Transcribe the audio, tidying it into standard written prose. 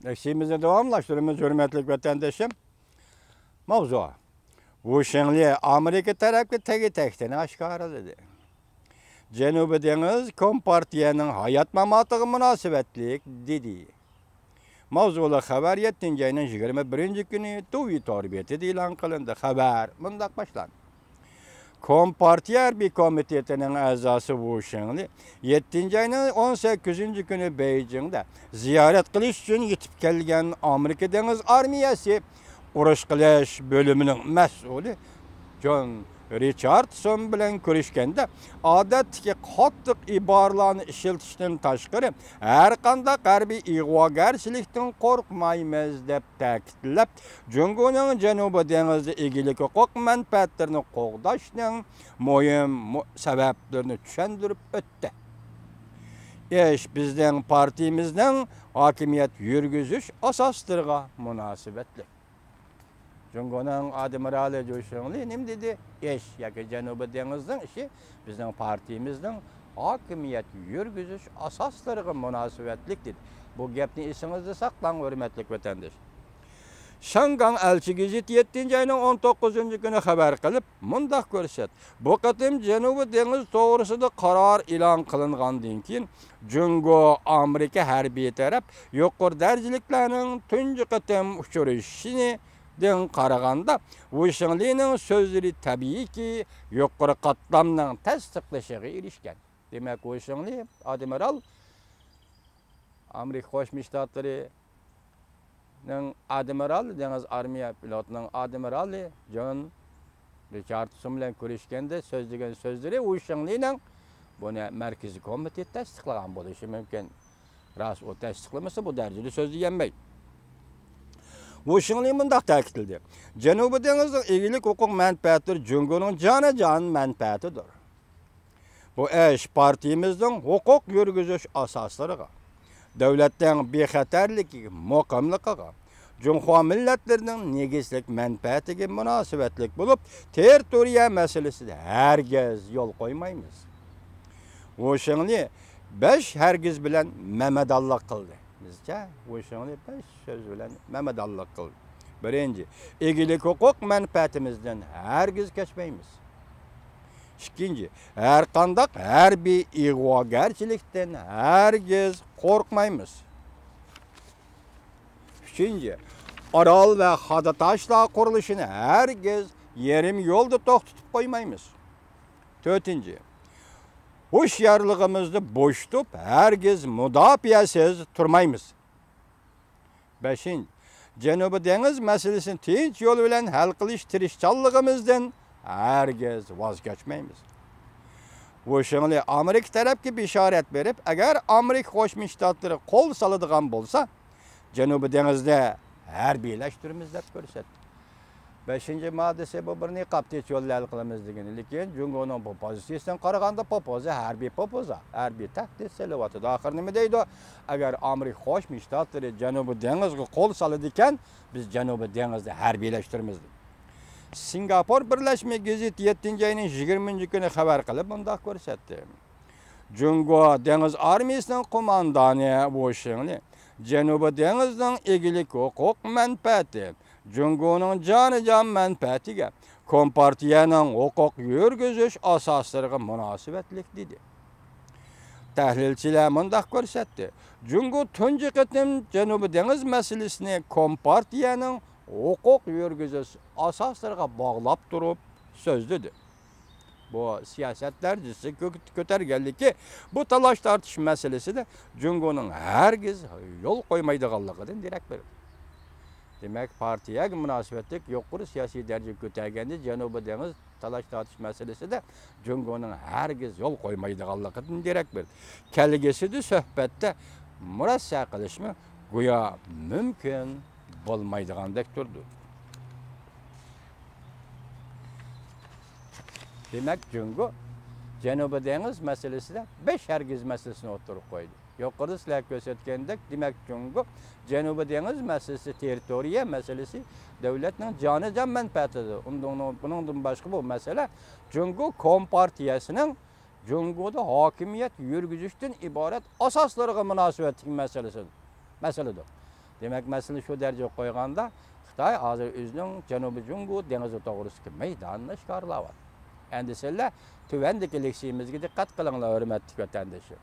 Eksiğimizi devamlaştırımız hürmetlik vatandaşım. Mavzu. Bu şenliğe Amerika tarafı teki tekstini aşkaraladı. Cenubi Deniz Kompartiyanın hayat mamatığı münasebetlik dedi. Mavzulu haber 7. ayının 21. günü Tuvi Torbiyeti ilan kılındı. Haber bundak başlandı. Kompartiya Harbi Komitetinin azası bu şenli 7. ayının 18. günü Beijing'de ziyaret kılış için yetip gelgen Amerika Deniz Armiyası uruş kılış bölümünün mesulü John Richardson bilen görüşkende adetki qattiq ibarlarını işiltishdan tashqari har qanday harbiy ig'vogarchilikdan qo'rqmaymiz deb ta'kidlab, Jungoning Janubiy dengizda egilik huquq manfaatlarini qo'g'dashning muhim sabablarini tushuntirib o'tdi. Bizning partiyamizning hokimiyat yurgizish asoslariga munosabatli. Jungo'nun admirali Joshonli nim dedi? Yoki Janubiy dengizning ishi bizning partiyamizning hokimiyat yurgizish asoslariga munosabatlik dedi. Bu gapni esingizda saqlang, hurmatli vatandosh. Shangang elchi gazeti 7. ayının 19. günü xabar qilib, mundaq ko'rsat. Bu qatim Janubiy dengiz to'g'risida qaror e'lon qilingandan keyin Jungo Amerika harbiy taraf yuqori darajaliklarning tunji qatim uchrashishini den qaraganda Washingtonning so'zlari tabiiyki yuqori qatlamning tasdiqlashiga erishgan. Demak, Washington admiral Amerika Qo'shma Shtatlarining admirali, dengiz armiya pilotining admirali John Richardson bilan ko'rishganda so'zlagan so'zlari Washingtonning buni markaziy komitet tasdiqlagan bo'lishi mumkin. Ras o tasdiqlamasa bu darajada so'z deganmaydi. Washington mundaq ta'kidladi. Janubiy dengizning egilik huquq manfaatlari Jungoning jonajon manfaatidir. Bu ish partiyamizning huquq yurgizish asoslariga, davlatning bexatarligiga, muqimligiga, Junxo millatlarining negizlik manfaatiga munosabatlik bo'lib, territoriya masalasida hargiz yo'l qo'ymaymiz. Washington 5 hargiz bilan mamadalloq qildi. Bizcha Washington 5 so'z bilan mamadalloq qildi. Birinchi, egilik huquq manfaatimizdan hargiz kechmaymiz. Ikkinchi, har qanday harbiy ig'vogarchilikdan hargiz qo'rqmaymiz. Uchinchi, Orol va Xodotashlar qurilishini hargiz yarim yo'lda to'xtatib qo'ymaymiz. To'rtinchi, hushyorligimizni bo'sh tutib, hargiz mudofaasiz turmaymiz. Beshinchi, Janubiy dengiz masalasini tinch yo'l bilan hal qilish tirishchanligimizdan hargiz voz kechmaymiz. Washington Amerika tarafga bishorat berib, agar Amerika Qo'shma Shtatlari qo'l soladigan bo'lsa, Janubiy dengizda harbiylashtiramiz deb ko'rsatdi. 5-moddasi bu bir niqobtech yo'llar qilamiz degan. Lekin Jungoning bu pozitsiyasidan qaraganda popoza harbiy popoza, harbiy tahdid salavati. Oxir nima deydi? Agar Amerika Qo'shma Shtatlari Janubiy dengizga qo'l soladi ekan, biz Janubiy dengizda harbiylashtiramiz. Singapur Birlashma gazeti 7. ayının 20. günü xabar qilib bundoq ko'rsatdi. Jungo dengiz armiyasining qo'mondoni Washington Janubiy dengizning egilik huquq manfaati, Jungoning jonajon manfaatiga, Kompartiyaning huquq yurgizish asoslariga munosabatlik dedi. Tahlilchilar bundoq ko'rsatdi. Jungo tunji qatim Janubiy dengiz masalasini Kompartiyaning huquq yurgizish asoslariga bog'lab turib so'zladi. Bu siyosatlar jisi ko'targanligi bu talash tortish masalasida Jungoning hargiz yo'l qo'ymaydiganligidan derak berdi. Demak, partiyaga munosabatlik yuqori siyosiy darajaga ko'targanda Janubiy dengiz talash tortish masalasida Jungoning hargiz yo'l qo'ymaydiganligidan derak berdi. Kelgusida suhbatda murassa qilishmi go'yo mumkin bo'lmaydigandek turdi. Demak, Jungo Janubiy dengiz masalasida 5 hargiz masalasini o'tirib qo'ydi. Yuqorida sizlar ko'rsatgandek, demak, Jungo Janubiy dengiz masalasi territoriya masalasi davlatning jonajon manfaatidir. Bundan boshqa bu masala Jungo kompartiyasining Jungoda hokimiyat yurgizishdan iborat asoslariga munosabatli masaladir. Demek mesele şu derece koyganda Xitay hazır özünün Janubi Jungu denizi toğrusiki meydanını işgarlap var. Endiselle tüvendiki leksiyimizge dikkat kılыңlar hürmetli vatandaşlar.